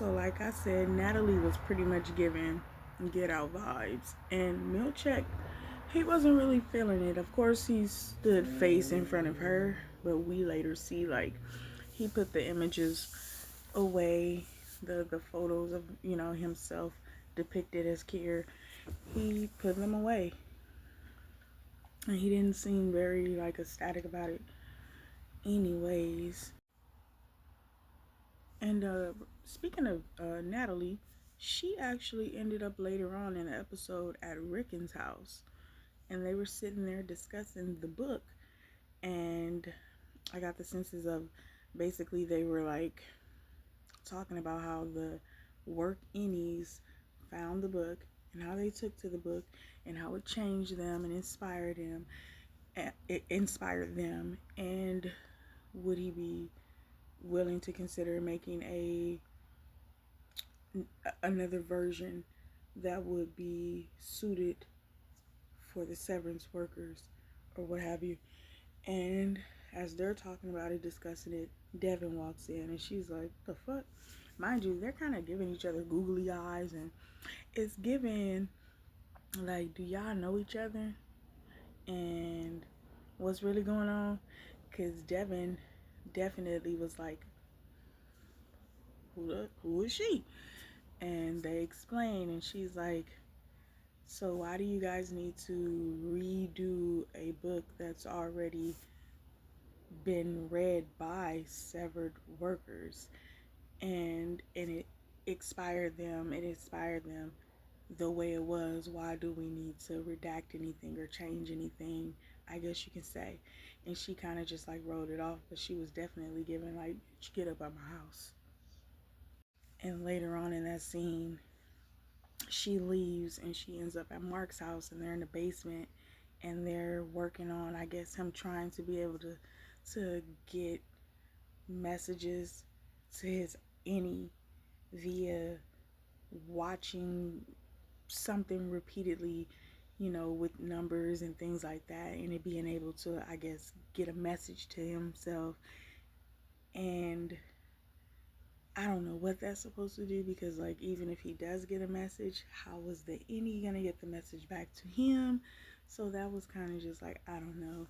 So, like I said, Natalie was pretty much giving Get Out vibes, and Milchek, he wasn't really feeling it. Of course, he stood face in front of her, but we later see like he put the images away, the photos of himself depicted as Kier. He put them away, and he didn't seem very like ecstatic about it, anyways. And speaking of Natalie, she actually ended up later on in the episode at Rickon's house, and they were sitting there discussing the book. And I got the senses of basically they were like talking about how the work innies found the book and how they took to the book and how it changed them and inspired them. It inspired them, and would he be willing to consider making another version that would be suited for the severance workers or what have you. And as they're talking about it, discussing it, Devin walks in and she's like, the fuck? Mind you, they're kind of giving each other googly eyes, and it's giving like, do y'all know each other? And what's really going on? Because Devin definitely was like, who is she? And they explain, and she's like, so why do you guys need to redo a book that's already been read by severed workers? And it inspired them the way it was. Why do we need to redact anything or change anything, I guess you can say? And she kind of just like wrote it off, but she was definitely giving like, get up at my house. And later on in that scene, she leaves and she ends up at Mark's house, and they're in the basement and they're working on, I guess, him trying to be able to get messages to his any via watching something repeatedly, with numbers and things like that, and it being able to, I guess, get a message to himself. And I don't know what that's supposed to do, because like, even if he does get a message, how is the any gonna get the message back to him? So that was kind of just like, I don't know.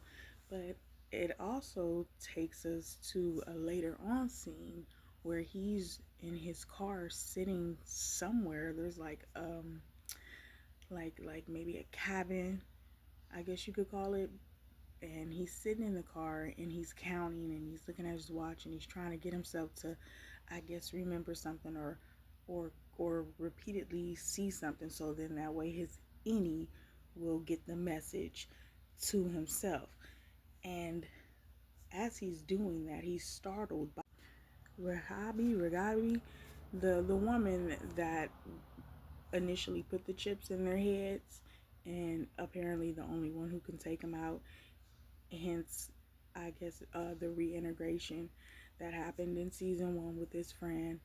But it also takes us to a later on scene where he's in his car sitting somewhere. There's like maybe a cabin, I guess you could call it. And he's sitting in the car and he's counting and he's looking at his watch and he's trying to get himself to, I guess, remember something or or repeatedly see something, so then that way his any will get the message to himself. And as he's doing that, he's startled by Regabi, the woman that initially put the chips in their heads, and apparently the only one who can take them out. Hence, I guess, the reintegration that happened in season one with this friend,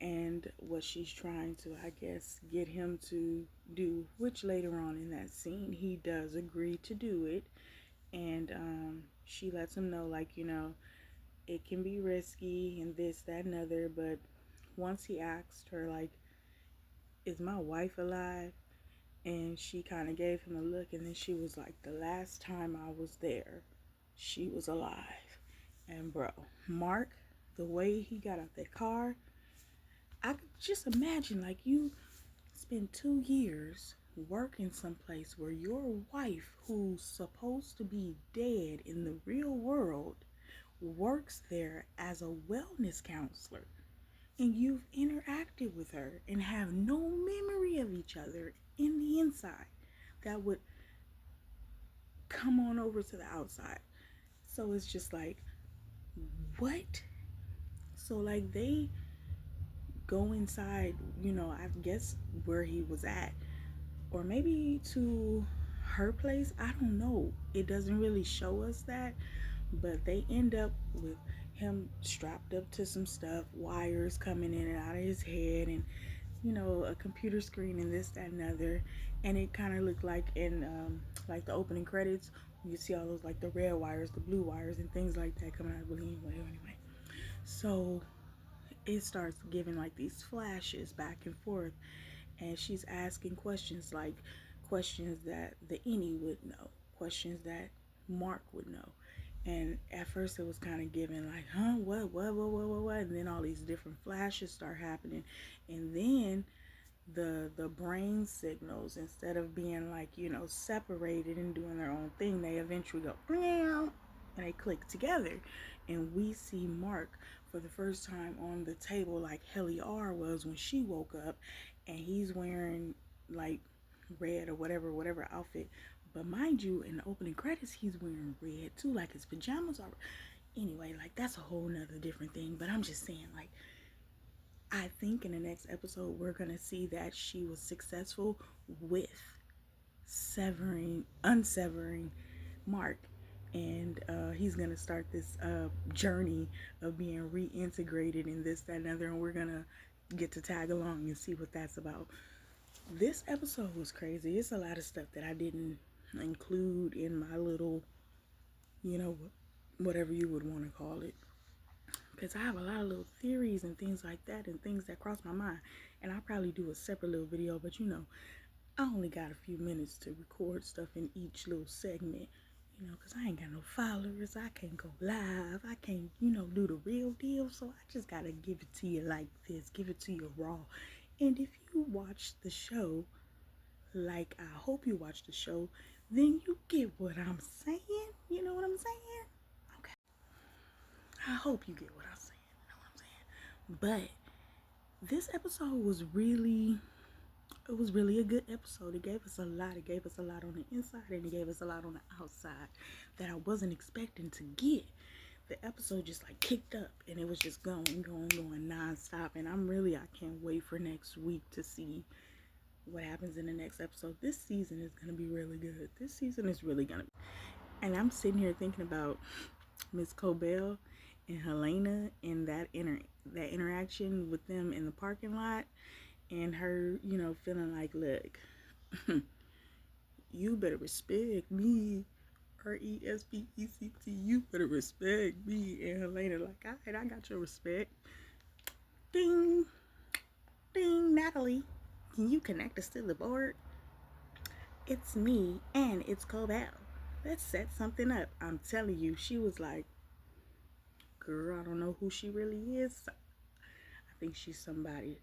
and what she's trying to, I guess, get him to do, which later on in that scene he does agree to do it. And she lets him know, like, it can be risky and this, that, and other. But once he asked her, like, is my wife alive? And she kind of gave him a look, and then she was like, the last time I was there, she was alive. And bro, Mark, the way he got out that car, I could just imagine, like, you spend 2 years working someplace where your wife, who's supposed to be dead in the real world, works there as a wellness counselor, and you've interacted with her and have no memory of each other in the inside that would come on over to the outside. So it's just like, what? So like, they go inside, I guess where he was at, or maybe to her place. I don't know. It doesn't really show us that, but they end up with him strapped up to some stuff, wires coming in and out of his head, and a computer screen and this, that, and other. And it kind of looked like in like the opening credits, you see all those like the red wires, the blue wires, and things like that coming out of the anyway. So it starts giving like these flashes back and forth, and she's asking questions, like questions that the Any would know, questions that Mark would know. And at first it was kind of giving like, huh, what, and then all these different flashes start happening, and then the brain signals, instead of being like, separated and doing their own thing, they eventually go meow, and they click together, and we see Mark for the first time on the table like Helly R was when she woke up, and he's wearing like red or whatever outfit, but mind you, in the opening credits he's wearing red too, like his pajamas are. Anyway, like that's a whole nother different thing, but I'm just saying, like, I think in the next episode we're gonna see that she was successful with unsevering Mark, and he's gonna start this journey of being reintegrated in this, that, and other, and we're gonna get to tag along and see what that's about. This episode was crazy. It's a lot of stuff that I didn't include in my little, whatever you would want to call it, because I have a lot of little theories and things like that, and things that cross my mind, and I'll probably do a separate little video, but I only got a few minutes to record stuff in each little segment, because I ain't got no followers, I can't go live, I can't, do the real deal, so I just gotta give it to you like this, give it to you raw. And if you watch the show, like I hope you watch the show, then you get what I'm saying, you know what I'm saying? Okay. I hope you get what I'm saying, you know what I'm saying? But this episode was really a good episode. It gave us a lot. It gave us a lot on the inside, and it gave us a lot on the outside that I wasn't expecting to get. The episode just like kicked up, and it was just going nonstop. And I can't wait for next week to see what happens in the next episode. This season is gonna be really good. This season is really gonna. And I'm sitting here thinking about Miss Cobell and Helena and that interaction with them in the parking lot, and her, feeling like, look, you better respect me, respect, you better respect me. And Helena like, all right, I got your respect. Ding, ding, Natalie, can you connect us to the board? It's me, and it's Cobell. Let's set something up. I'm telling you, she was like, girl, I don't know who she really is. I think she's somebody.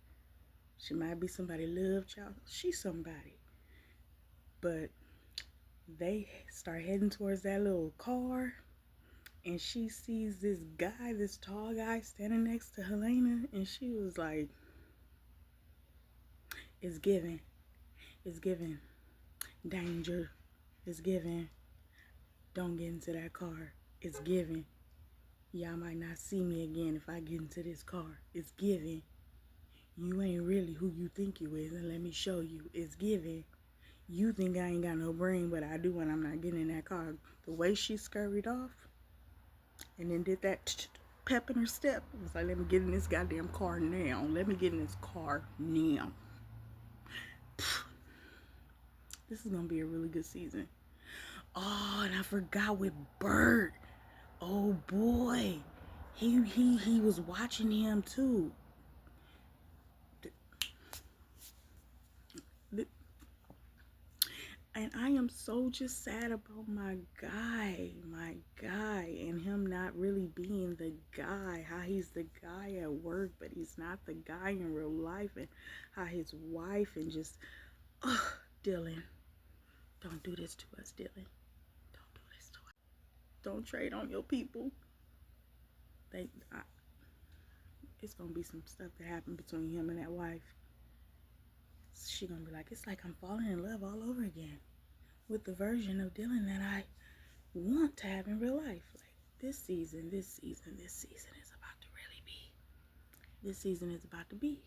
She might be somebody love child. She's somebody. But they start heading towards that little car, and she sees this guy, this tall guy, standing next to Helena, and she was like, it's giving danger, it's giving, don't get into that car, it's giving, y'all might not see me again if I get into this car, it's giving, you ain't really who you think you is, and let me show you, it's giving. You think I ain't got no brain, but I do when I'm not getting in that car. The way she scurried off and then did that pep in her step, it was like, let me get in this goddamn car now. Let me get in this car now. This is gonna be a really good season. Oh, and I forgot with Bert. Oh boy, he was watching him too. And I am so just sad about my guy, and him not really being the guy, how he's the guy at work, but he's not the guy in real life, and how his wife, and just, Dylan, don't do this to us, Dylan. Don't do this to us. Don't trade on your people. It's gonna be some stuff that happened between him and that wife. She gonna be like, it's like I'm falling in love all over again with the version of Dylan that I want to have in real life. Like this season is about to really be. This season is about to be.